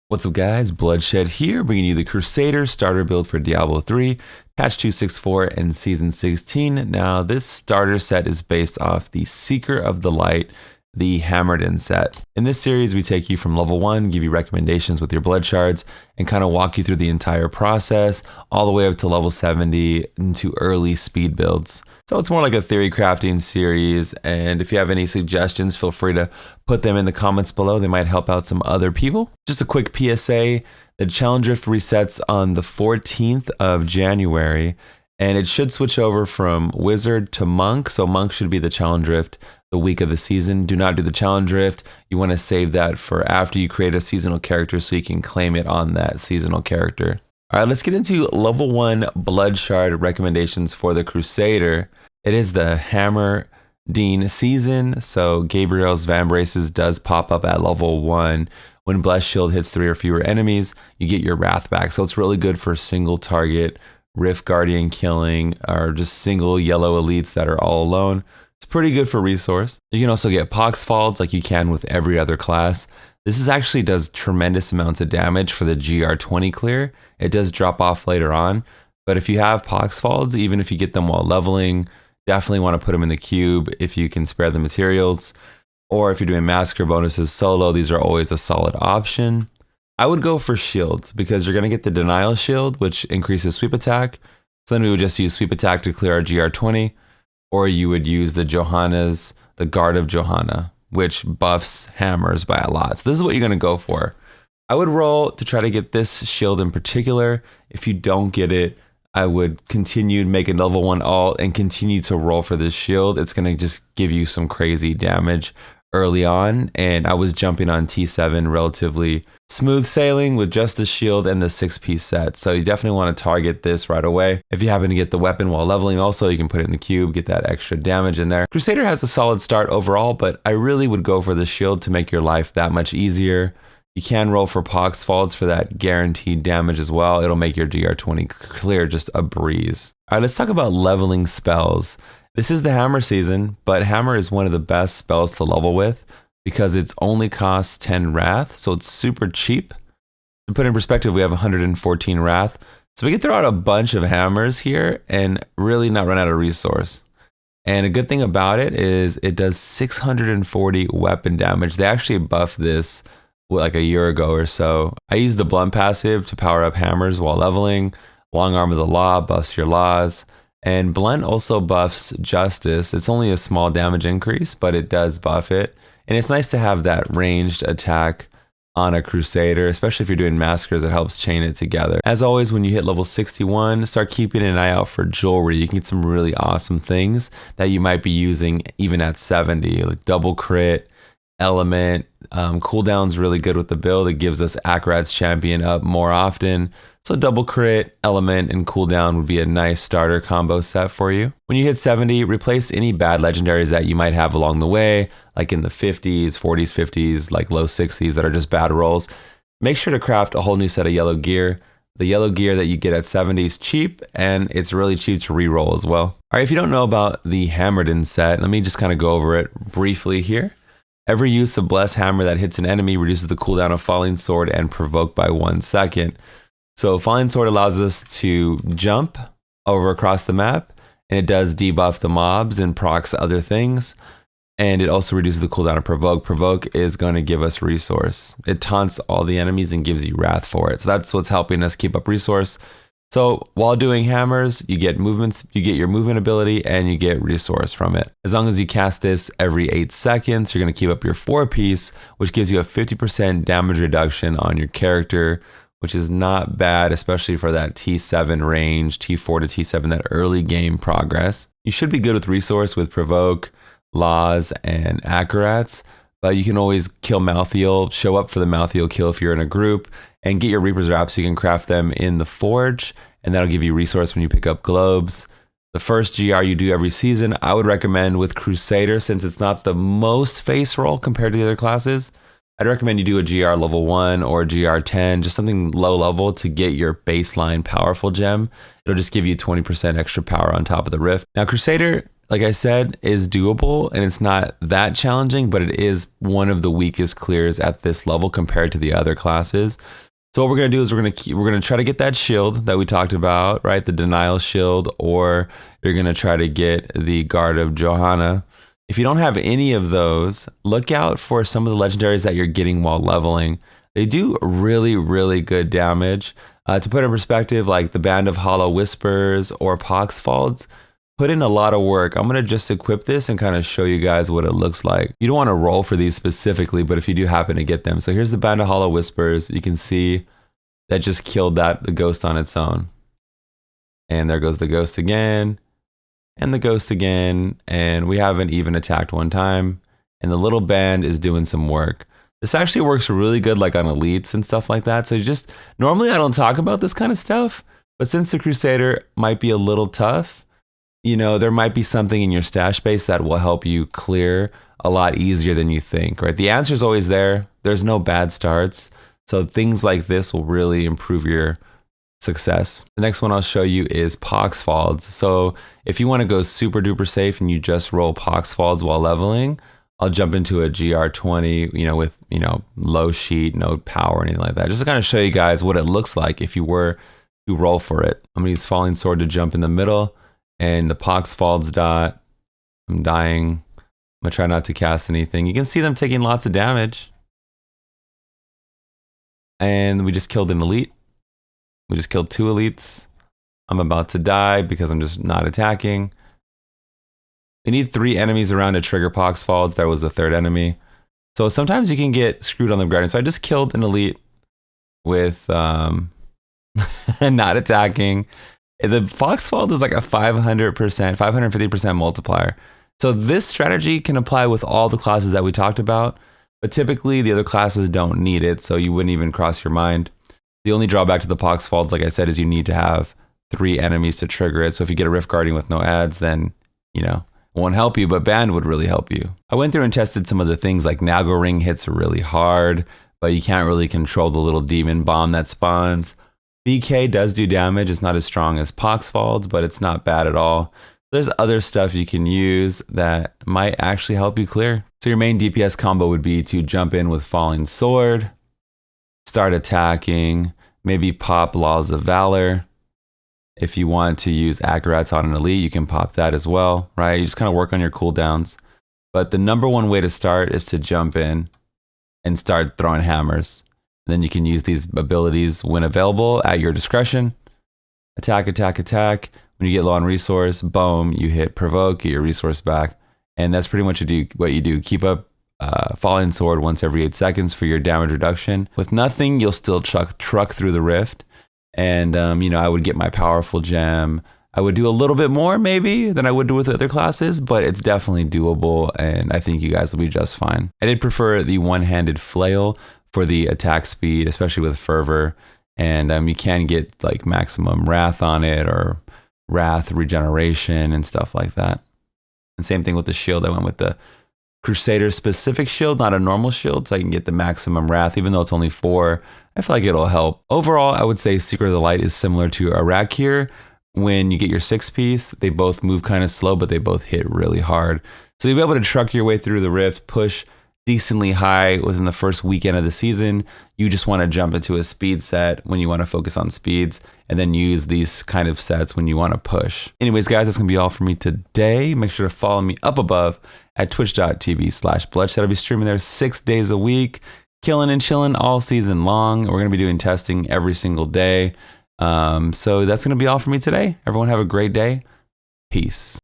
What's up guys, Bloodshed here, bringing you the Crusader starter build for Diablo 3, patch 2.6.4 and season 16. Now this starter set is based off the Seeker of the Light, the Hammerdin set. In this series we take you from level 1, give you recommendations with your blood shards, and kind of walk you through the entire process, all the way up to level 70 into early speed builds. So it's more like a theory crafting series, and if you have any suggestions, feel free to put them in the comments below. They might help out some other people. Just a quick PSA, the challenge drift resets on the 14th of January, and it should switch over from Wizard to Monk, so Monk should be the challenge drift the week of the season. Do not do the challenge drift. You want to save that for after you create a seasonal character so you can claim it on that seasonal character. All right, let's get into level 1 blood shard recommendations for the Crusader. It is the Hammerdin season, so Gabriel's Vambraces does pop up at level 1. When Blessed Shield hits 3 or fewer enemies, you get your Wrath back. So it's really good for single target Rift Guardian killing or just single yellow elites that are all alone. It's pretty good for resource. You can also get Pox Falls like you can with every other class. This actually does tremendous amounts of damage for the GR20 clear. It does drop off later on, but if you have Pox Falls, even if you get them while leveling, definitely want to put them in the cube if you can spare the materials. Or if you're doing massacre bonuses solo, these are always a solid option. I would go for shields because you're going to get the denial shield, which increases sweep attack. So then we would just use sweep attack to clear our GR20, or you would use the Johanna's, the Guard of Johanna, which buffs hammers by a lot. So this is what you're going to go for. I would roll to try to get this shield in particular. If you don't get it, I would continue making level 1 alt and continue to roll for this shield. It's going to just give you some crazy damage early on, and I was jumping on T7 relatively smooth sailing with just the shield and the 6-piece set. So you definitely want to target this right away. If you happen to get the weapon while leveling also, you can put it in the cube, get that extra damage in there. Crusader has a solid start overall, but I really would go for the shield to make your life that much easier. You can roll for Pox Falls for that guaranteed damage as well. It'll make your GR20 clear just a breeze. All right, let's talk about leveling spells. This is the Hammer season, but Hammer is one of the best spells to level with because it only costs 10 Wrath, so it's super cheap. To put in perspective, we have 114 Wrath, so we can throw out a bunch of hammers here and really not run out of resource. And a good thing about it is it does 640 weapon damage. They actually buffed this like a year ago or so. I use the Blunt passive to power up hammers while leveling. Long Arm of the Law buffs your laws. And Blunt also buffs Justice. It's only a small damage increase, but it does buff it. And it's nice to have that ranged attack on a Crusader, especially if you're doing massacres. It helps chain it together. As always, when you hit level 61, start keeping an eye out for Jory. You can get some really awesome things that you might be using even at 70, like double crit, element. Cooldown's really good with the build. It gives us Akarat's champion up more often. So double crit, element, and cooldown would be a nice starter combo set for you. When you hit 70, replace any bad legendaries that you might have along the way, like in the 50s, 40s, 50s, like low 60s that are just bad rolls. Make sure to craft a whole new set of yellow gear. The yellow gear that you get at 70 is cheap, and it's really cheap to re-roll as well. All right, if you don't know about the Hammerdin set, let me just kind of go over it briefly here. Every use of Blessed Hammer that hits an enemy reduces the cooldown of Falling Sword and Provoke by 1 second. So Falling Sword allows us to jump over across the map, and it does debuff the mobs and procs other things. And it also reduces the cooldown of Provoke. Provoke is going to give us resource. It taunts all the enemies and gives you Wrath for it. So that's what's helping us keep up resource. So while doing hammers, you get movements, you get your movement ability, and you get resource from it. As long as you cast this every 8 seconds, you're going to keep up your 4-piece, which gives you a 50% damage reduction on your character, which is not bad, especially for that T7 range, T4 to T7, that early game progress. You should be good with resource with Provoke, Laws, and Akarats, but you can always kill Malthiel, show up for the Malthiel kill if you're in a group, and get your Reaper's Wrap so you can craft them in the Forge, and that'll give you resource when you pick up globes. The first GR you do every season, I would recommend with Crusader, since it's not the most face roll compared to the other classes. I'd recommend you do a GR level 1 or a GR 10, just something low level to get your baseline powerful gem. It'll just give you 20% extra power on top of the Rift. Now Crusader like I said, is doable, and it's not that challenging, but it is one of the weakest clears at this level compared to the other classes. So what we're gonna do is we're gonna try to get that shield that we talked about, right? The denial shield, or you're gonna try to get the Guard of Johanna. If you don't have any of those, look out for some of the legendaries that you're getting while leveling. They do really, really good damage. To put in perspective, like the Band of Hollow Whispers or Poxfalds, put in a lot of work. I'm gonna just equip this and kind of show you guys what it looks like. You don't want to roll for these specifically, but if you do happen to get them. So here's the Band of Hollow Whispers. You can see that just killed the ghost on its own. And there goes the ghost again, and the ghost again, and we haven't even attacked one time. And the little band is doing some work. This actually works really good like on elites and stuff like that. So just, normally I don't talk about this kind of stuff, but since the Crusader might be a little tough, you know, there might be something in your stash base that will help you clear a lot easier than you think, right? The answer is always there. There's no bad starts. So things like this will really improve your success. The next one I'll show you is Poxfalds. So if you want to go super duper safe and you just roll Poxfalds while leveling, I'll jump into a GR20, you know, with, you know, low sheet, no power, anything like that. Just to kind of show you guys what it looks like if you were to roll for it. I'm gonna use Falling Sword to jump in the middle, and the Poxfalds dot. I'm dying. I'm gonna try not to cast anything. You can see them taking lots of damage. And we just killed an elite. We just killed 2 elites. I'm about to die because I'm just not attacking. We need 3 enemies around to trigger Poxfalds. That was the 3rd enemy. So sometimes you can get screwed on the guardian. So I just killed an elite with not attacking. The Poxfald is like a 500%, 550% multiplier. So this strategy can apply with all the classes that we talked about, but typically the other classes don't need it, so you wouldn't even cross your mind. The only drawback to the Poxfalds, like I said, is you need to have 3 enemies to trigger it. So if you get a Rift Guardian with no ads, then, you know, it won't help you, but Band would really help you. I went through and tested some of the things, like Nago Ring hits really hard, but you can't really control the little demon bomb that spawns. BK does do damage. It's not as strong as Poxfalds, but it's not bad at all. There's other stuff you can use that might actually help you clear. So your main DPS combo would be to jump in with Falling Sword, start attacking, maybe pop Laws of Valor. If you want to use Acrobats on an elite, you can pop that as well, right? You just kind of work on your cooldowns. But the number one way to start is to jump in and start throwing hammers. Then you can use these abilities when available at your discretion. Attack, attack, attack. When you get low on resource, boom, you hit provoke, get your resource back. And that's pretty much what you do. Keep up Falling Sword once every 8 seconds for your damage reduction. With nothing, you'll still truck through the rift. And, you know, I would get my powerful gem. I would do a little bit more maybe than I would do with other classes, but it's definitely doable. And I think you guys will be just fine. I did prefer the one-handed flail for the attack speed, especially with fervor. And you can get like maximum wrath on it, or wrath regeneration and stuff like that. And same thing with the shield. I went with the Crusader specific shield, not a normal shield, so I can get the maximum wrath, even though it's only 4. I feel like it'll help. Overall, I would say Secret of the Light is similar to Iraq here. When you get your 6-piece, they both move kind of slow, but they both hit really hard. So you'll be able to truck your way through the rift, push decently high within the first weekend of the season. You just want to jump into a speed set when you want to focus on speeds, and then use these kind of sets when you want to push. Anyways, guys, that's gonna be all for me today. Make sure to follow me up above at twitch.tv/bloodshed. I'll be streaming there 6 days a week, killing and chilling all season long. We're gonna be doing testing every single day. So that's gonna be all for me today. Everyone have a great day. Peace.